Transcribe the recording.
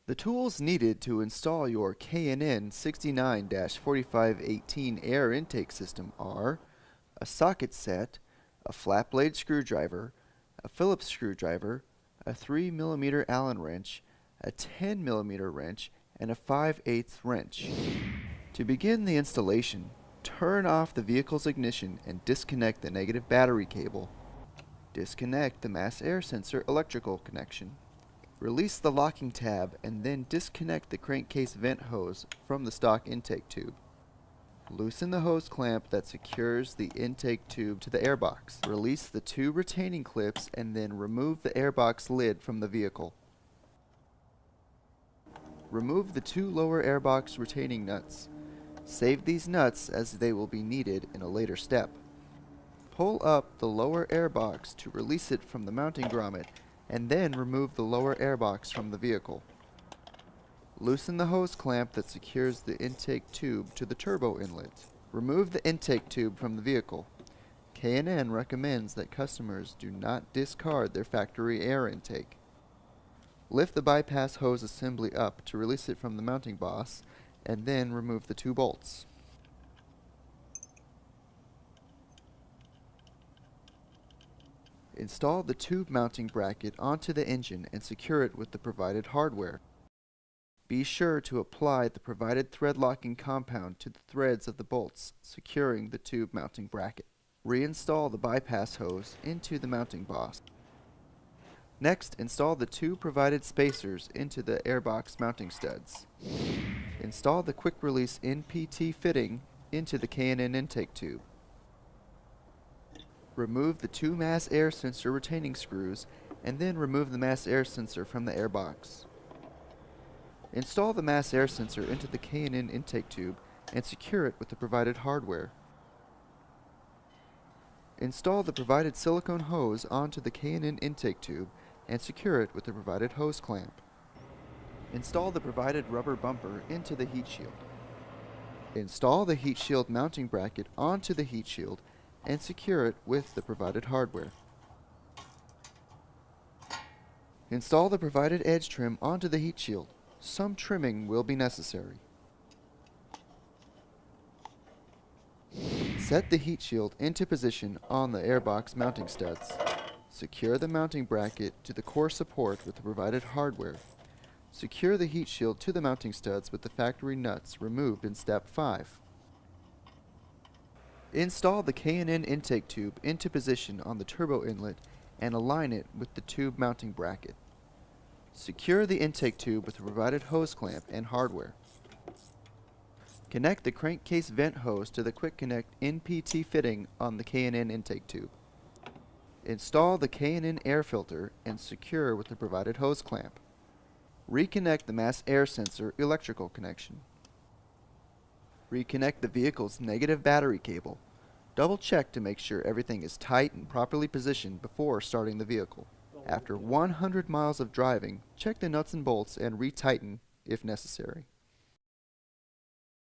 The tools needed to install your K&N 69-4518 air intake system are a socket set, a flat blade screwdriver, a Phillips screwdriver, a 3mm Allen wrench, a 10mm wrench, and a 5/8 wrench. To begin the installation, turn off the vehicle's ignition and disconnect the negative battery cable. Disconnect the mass air sensor electrical connection. Release the locking tab and then disconnect the crankcase vent hose from the stock intake tube. Loosen the hose clamp that secures the intake tube to the airbox. Release the two retaining clips and then remove the airbox lid from the vehicle. Remove the two lower airbox retaining nuts. Save these nuts as they will be needed in a later step. Pull up the lower airbox to release it from the mounting grommet and then remove the lower airbox from the vehicle. Loosen the hose clamp that secures the intake tube to the turbo inlet. Remove the intake tube from the vehicle. K&N recommends that customers do not discard their factory air intake. Lift the bypass hose assembly up to release it from the mounting boss and then remove the two bolts. Install the tube mounting bracket onto the engine and secure it with the provided hardware. Be sure to apply the provided thread locking compound to the threads of the bolts, securing the tube mounting bracket. Reinstall the bypass hose into the mounting boss. Next, install the two provided spacers into the airbox mounting studs. Install the quick release NPT fitting into the K&N intake tube. Remove the two mass air sensor retaining screws and then remove the mass air sensor from the airbox. Install the mass air sensor into the K&N intake tube and secure it with the provided hardware. Install the provided silicone hose onto the K&N intake tube and secure it with the provided hose clamp. Install the provided rubber bumper into the heat shield. Install the heat shield mounting bracket onto the heat shield and secure it with the provided hardware. Install the provided edge trim onto the heat shield. Some trimming will be necessary. Set the heat shield into position on the airbox mounting studs. Secure the mounting bracket to the core support with the provided hardware. Secure the heat shield to the mounting studs with the factory nuts removed in step 5. Install the K&N intake tube into position on the turbo inlet and align it with the tube mounting bracket. Secure the intake tube with the provided hose clamp and hardware. Connect the crankcase vent hose to the Quick Connect NPT fitting on the K&N intake tube. Install the K&N air filter and secure with the provided hose clamp. Reconnect the mass air sensor electrical connection. Reconnect the vehicle's negative battery cable. Double check to make sure everything is tight and properly positioned before starting the vehicle. After 100 miles of driving, check the nuts and bolts and retighten if necessary.